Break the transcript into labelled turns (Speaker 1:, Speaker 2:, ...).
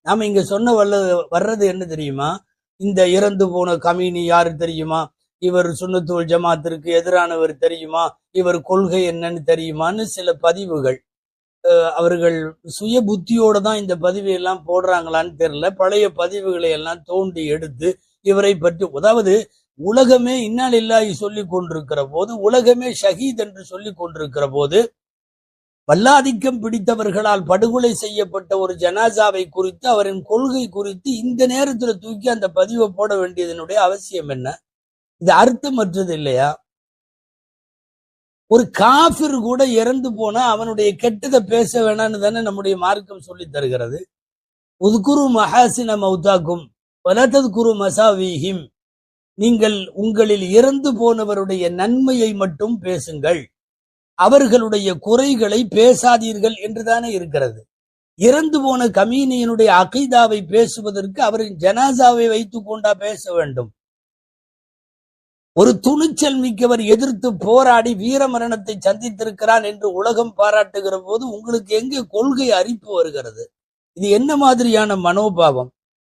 Speaker 1: நாம இங்க சொன்ன வர்றது என்ன தெரியுமா? இந்த இறந்து போன கமீனி யாரு தெரியுமா? இவர் சுன்னத்துல் ஜமாத்திற்கு எதிரானவர் தெரியுமா? இவர் கொள்கை என்னன்னு தெரியுமான்னு சில பதிவுகள். அவர்கள் சுய புத்தியோட தான் இந்த பதிவை எல்லாம் போடுறாங்களான்னு தெரியல. பழைய பதிவுகளை எல்லாம் தோண்டி எடுத்து இவரை பற்றி, அதாவது உலகமே இன்னாலில்லாஹி சொல்லி கொண்டிருக்கிற போது, உலகமே ஷஹீத் என்று சொல்லி கொண்டிருக்கிற போது, வல்லாதிக்கம் பிடித்தவர்களால் படுகொலை செய்யப்பட்ட ஒரு ஜனாசாவை குறித்து, அவரின் கொள்கை குறித்து இந்த நேரத்தில் தூக்கி அந்த பதிவை போட வேண்டியதனுடைய அவசியம் என்ன? இது அர்த்தமற்றது இல்லையா? ஒரு காஃபிர் கூட இறந்து போனா அவனுடைய கெட்டதை பேச வேணான்னு தானே நம்முடைய மார்க்கம் சொல்லி தருகிறது. உதுகுரு மஹாசின மௌதாக்கும் வலததுகுரு மசாவீஹிம், நீங்கள் உங்களில் இறந்து போனவருடைய நன்மையை மட்டும் பேசுங்கள், அவர்களுடைய குறைகளை பேசாதீர்கள் என்றுதானே இருக்கிறது. இறந்து போன கமீனியனுடைய அகீதாவை பேசுவதற்கு அவரின் ஜனாசாவை வைத்துக் கொண்டா பேச வேண்டும்? ஒரு துணிச்சல் மிக்கவர் எதிர்த்து போராடி வீர மரணத்தை சந்தித்திருக்கிறான் என்று உலகம் பாராட்டுகிற போது உங்களுக்கு எங்கே கொள்கை அரிப்பு வருகிறது? இது என்ன மாதிரியான மனோபாவம்?